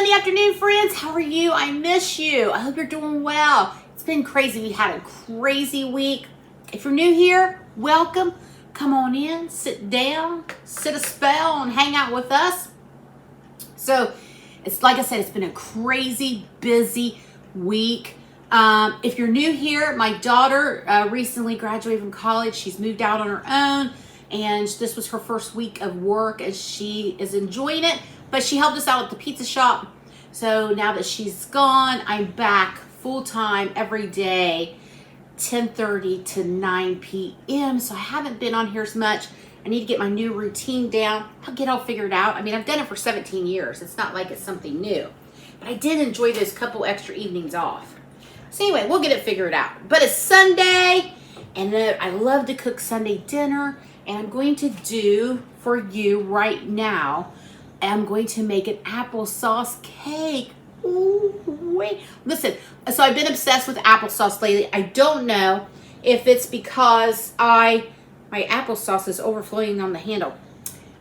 Sunday afternoon, friends. How are you? I miss you. I hope you're doing well. It's been crazy. We had a crazy week. If you're new here, welcome. Come on in, sit down, sit a spell, and hang out with us. So, it's like I said, it's been a crazy, busy week. If you're new here, my daughter recently graduated from college. She's moved out on her own, and this was her first week of work, and she is enjoying it. But she helped us out at the pizza shop. So now that she's gone, I'm back full-time every day, 10:30 to 9 p.m. So I haven't been on here as much. I need to get my new routine down. I'll get all figured out. I mean, I've done it for 17 years. It's not like it's something new. But I did enjoy those couple extra evenings off. So anyway, we'll get it figured out. But it's Sunday, and I love to cook Sunday dinner. And I'm going to do for you right now, I'm going to make an applesauce cake. Ooh, wait. Listen, so I've been obsessed with applesauce lately. I don't know if it's because my applesauce is overflowing on the handle.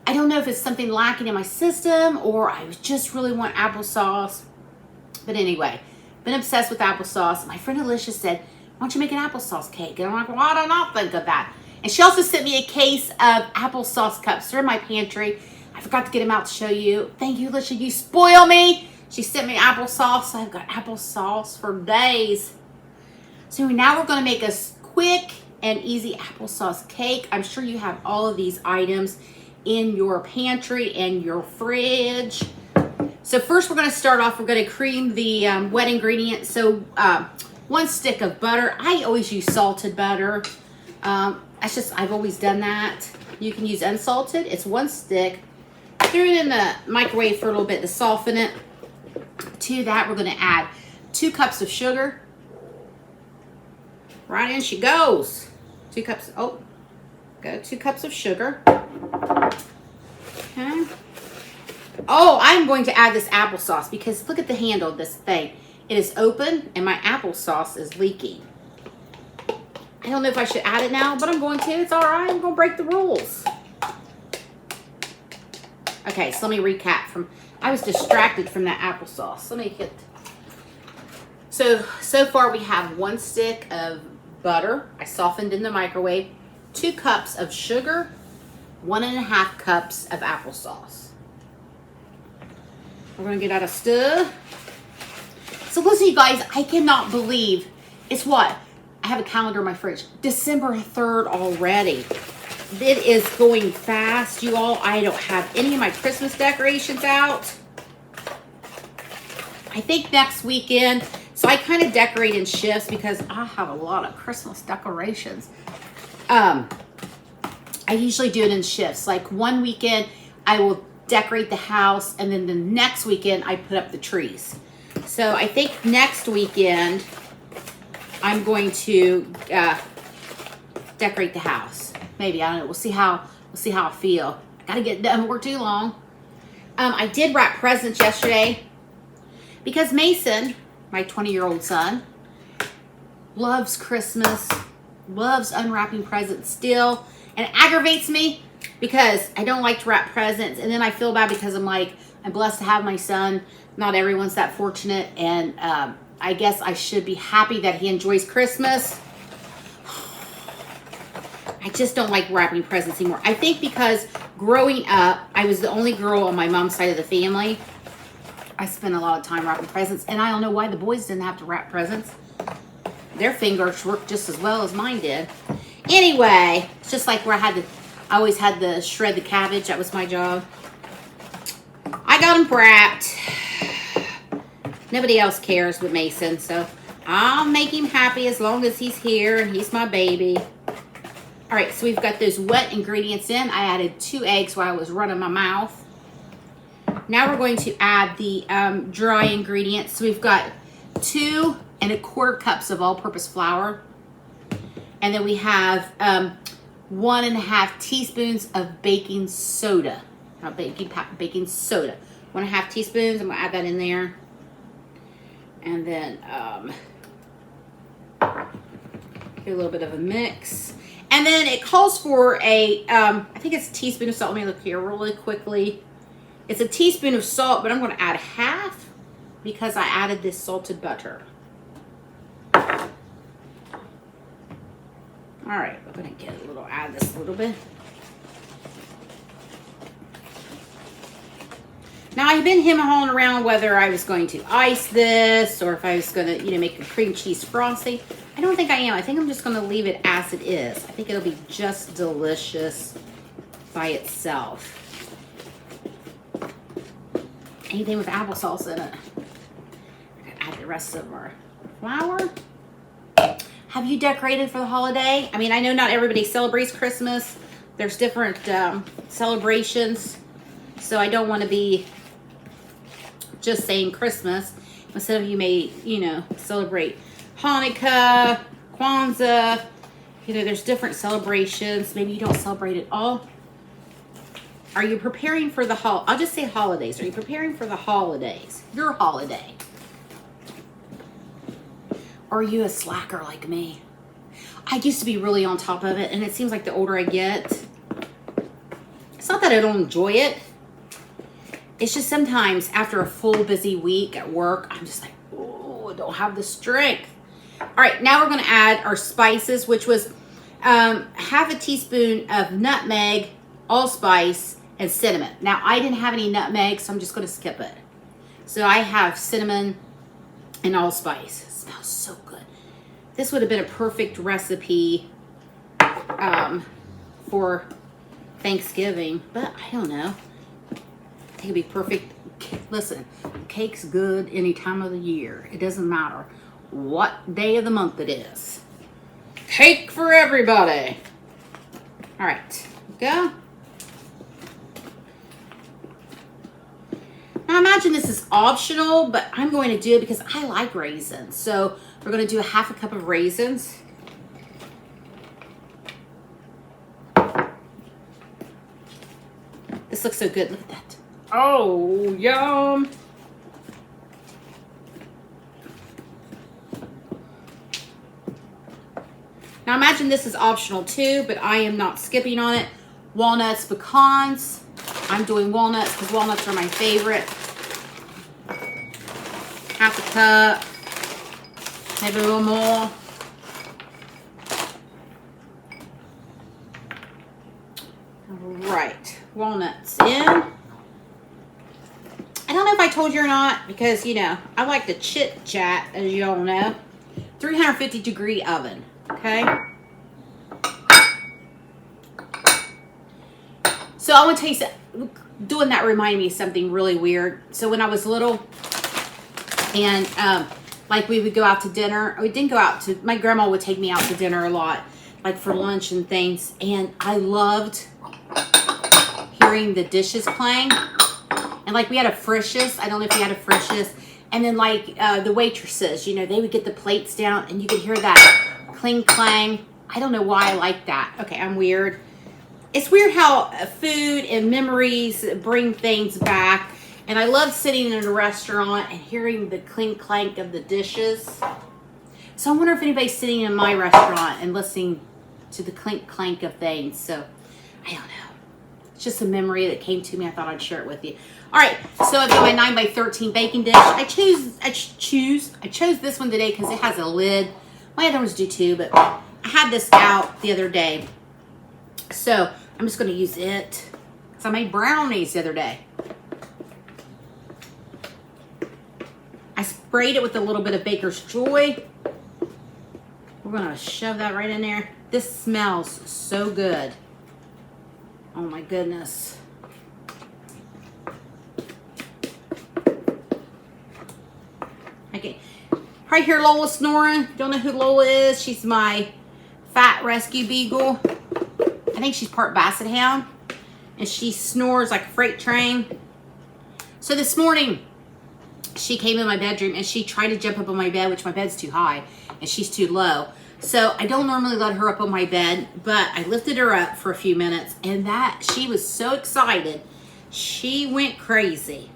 I don't know if it's something lacking in my system or I just really want applesauce. But anyway, been obsessed with applesauce. My friend Alicia said, why don't you make an applesauce cake? And I'm like, why don't I think of that? And she also sent me a case of applesauce cups. They're in my pantry. I forgot to get them out to show you. Thank you, Alicia. You spoil me. She sent me applesauce. So I've got applesauce for days. So now we're going to make a quick and easy applesauce cake. I'm sure you have all of these items in your pantry and your fridge. So first we're going to start off. We're going to cream the wet ingredients. So 1 stick of butter. I always use salted butter. I've always done that. You can use unsalted. It's 1 stick. Threw it in the microwave for a little bit to soften it. To that, we're going to add 2 cups of sugar. Right in she goes. 2 cups. 2 cups of sugar. Okay. Oh, I'm going to add this applesauce because look at the handle of this thing. It is open and my applesauce is leaking. I don't know if I should add it now, but I'm going to. It's all right. I'm going to break the rules. Okay, so let me recap. I was distracted from that applesauce. Let me get. So far we have 1 stick of butter. I softened in the microwave. 2 cups of sugar. 1.5 cups of applesauce. We're going to get out a stir. So listen, you guys, I cannot believe it's what? I have a calendar in my fridge. December 3rd already. It is going fast, you all. I don't have any of my Christmas decorations out. I think next weekend, so I kind of decorate in shifts because I have a lot of Christmas decorations. I usually do it in shifts. Like one weekend, I will decorate the house, and then the next weekend, I put up the trees. So I think next weekend, I'm going to decorate the house. Maybe, I don't know. We'll see how I feel. I gotta get done before too long. I did wrap presents yesterday because Mason, my 20-year-old son, loves Christmas, loves unwrapping presents still, and it aggravates me because I don't like to wrap presents, and then I feel bad because I'm blessed to have my son. Not everyone's that fortunate, and I guess I should be happy that he enjoys Christmas. I just don't like wrapping presents anymore. I think because growing up, I was the only girl on my mom's side of the family. I spent a lot of time wrapping presents, and I don't know why the boys didn't have to wrap presents. Their fingers worked just as well as mine did. Anyway, it's just like where I always had to shred the cabbage. That was my job. I got them wrapped. Nobody else cares with Mason, so I'll make him happy as long as he's here and he's my baby. All right, so we've got those wet ingredients in. I added 2 eggs while I was running my mouth. Now we're going to add the dry ingredients. So we've got 2 1/4 cups of all-purpose flour. And then we have 1.5 teaspoons of baking soda. Not baking soda. 1.5 teaspoons. I'm going to add that in there. And then do a little bit of a mix. And then it calls for I think it's a teaspoon of salt. Let me look here really quickly. It's a teaspoon of salt, but I'm going to add half. because I added this salted butter. All right, we're gonna add this a little bit. Now I've been him-hawing around whether I was going to ice this or if I was gonna, make a cream cheese frosting. I don't think I am. I think I'm just gonna leave it as it is. I think it'll be just delicious by itself. Anything with applesauce in it. I'm gonna add the rest of our flour. Have you decorated for the holiday? I mean, I know not everybody celebrates Christmas. There's different celebrations. So I don't want to be just saying Christmas. Some of you may, celebrate Hanukkah, Kwanzaa. There's different celebrations. Maybe you don't celebrate at all. Are you preparing for the I'll just say holidays. Are you preparing for the holidays? Your holiday. Or are you a slacker like me? I used to be really on top of it, and it seems like the older I get, it's not that I don't enjoy it. It's just sometimes after a full busy week at work, I'm just like, oh, I don't have the strength. All right, now we're gonna add our spices, which was half a teaspoon of nutmeg, allspice, and cinnamon. Now, I didn't have any nutmeg, so I'm just gonna skip it. So I have cinnamon and allspice. It smells so good. This would have been a perfect recipe for Thanksgiving, but I don't know. I think it'd be perfect. Listen, cake's good any time of the year. It doesn't matter what day of the month it is. Cake for everybody. All right, go. Now imagine this is optional, but I'm going to do it because I like raisins. So we're going to do a half a cup of raisins. This looks so good. Look at that. Oh, yum. Now imagine this is optional too, but I am not skipping on it. Walnuts, pecans. I'm doing walnuts because walnuts are my favorite. Half a cup. Maybe a little more. All right, walnuts in. I don't know if I told you or not because, I like to chit chat, as you all know. 350-degree oven, okay? So I want to tell you something. Doing that reminded me of something really weird. So when I was little and like we would go out to dinner, we didn't go out to, my grandma would take me out to dinner a lot, like for lunch and things. And I loved hearing the dishes clang. And like we had a Frisch's, I don't know if you had a Frisch's. And then like the waitresses, they would get the plates down and you could hear that cling clang. I don't know why I like that. Okay, I'm weird. It's weird how food and memories bring things back. And I love sitting in a restaurant and hearing the clink clank of the dishes. So I wonder if anybody's sitting in my restaurant and listening to the clink clank of things. So I don't know. It's just a memory that came to me. I thought I'd share it with you. All right, so I've got my 9x13 baking dish. I chose this one today because it has a lid. My other ones do too, but I had this out the other day. So I'm just going to use it because I made brownies the other day. I sprayed it with a little bit of Baker's Joy. We're going to shove that right in there. This smells so good. Oh my goodness. Okay. Right here, Lola snoring. Don't know who Lola is. She's my fat rescue beagle. I think she's part Basset Hound, and she snores like a freight train. So this morning, she came in my bedroom, and she tried to jump up on my bed, which my bed's too high, and she's too low. So I don't normally let her up on my bed, but I lifted her up for a few minutes, and she was so excited. She went crazy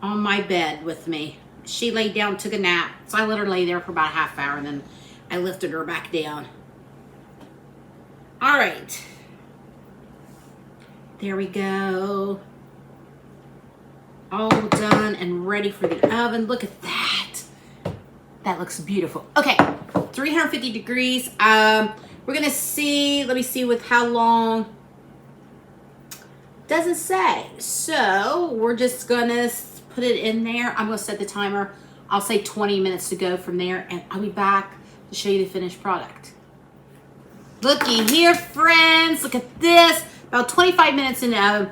on my bed with me. She laid down, took a nap, so I let her lay there for about a half hour, and then I lifted her back down. All right, there we go. all done and ready for the oven. Look at that. That looks beautiful. Okay, 350 degrees. We're gonna see, let me see with how long. Doesn't say. So we're just gonna put it in there. I'm gonna set the timer. I'll say 20 minutes to go from there, and I'll be back to show you the finished product. Looky here, friends. Look at this. About 25 minutes in the oven.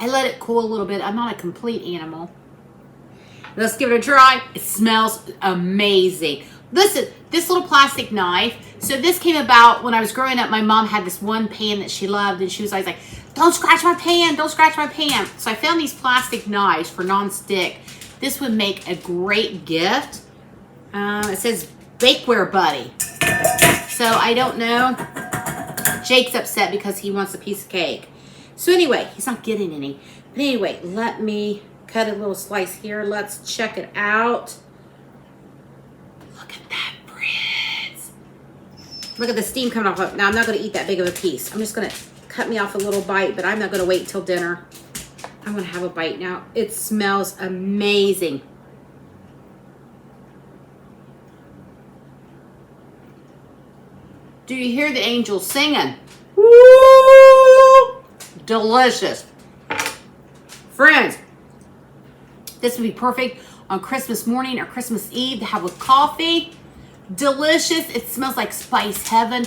I let it cool a little bit. I'm not a complete animal. Let's give it a try. It smells amazing. Listen, this little plastic knife. So this came about when I was growing up. My mom had this one pan that she loved, and she was always like, don't scratch my pan, don't scratch my pan. So I found these plastic knives for non-stick. This would make a great gift. It says Bakeware Buddy. So I don't know. Jake's upset because he wants a piece of cake. So anyway, he's not getting any. But anyway, let me cut a little slice here. Let's check it out. Look at that, friends. Look at the steam coming off. Now, I'm not going to eat that big of a piece. I'm just going to cut me off a little bite, but I'm not going to wait until dinner. I'm going to have a bite now. It smells amazing. Do you hear the angels singing? Woo! Delicious. Friends, this would be perfect on Christmas morning or Christmas Eve to have with coffee. Delicious. It smells like spice heaven.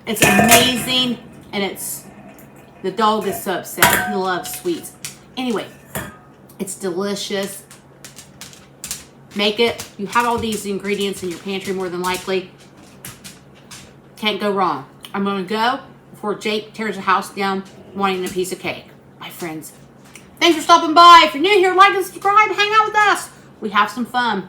It's amazing. And the dog is so upset. He loves sweets. Anyway, it's delicious. Make it. You have all these ingredients in your pantry more than likely. Can't go wrong. I'm going to go before Jake tears the house down wanting a piece of cake. My friends, thanks for stopping by. If you're new here, like and subscribe. Hang out with us. We have some fun.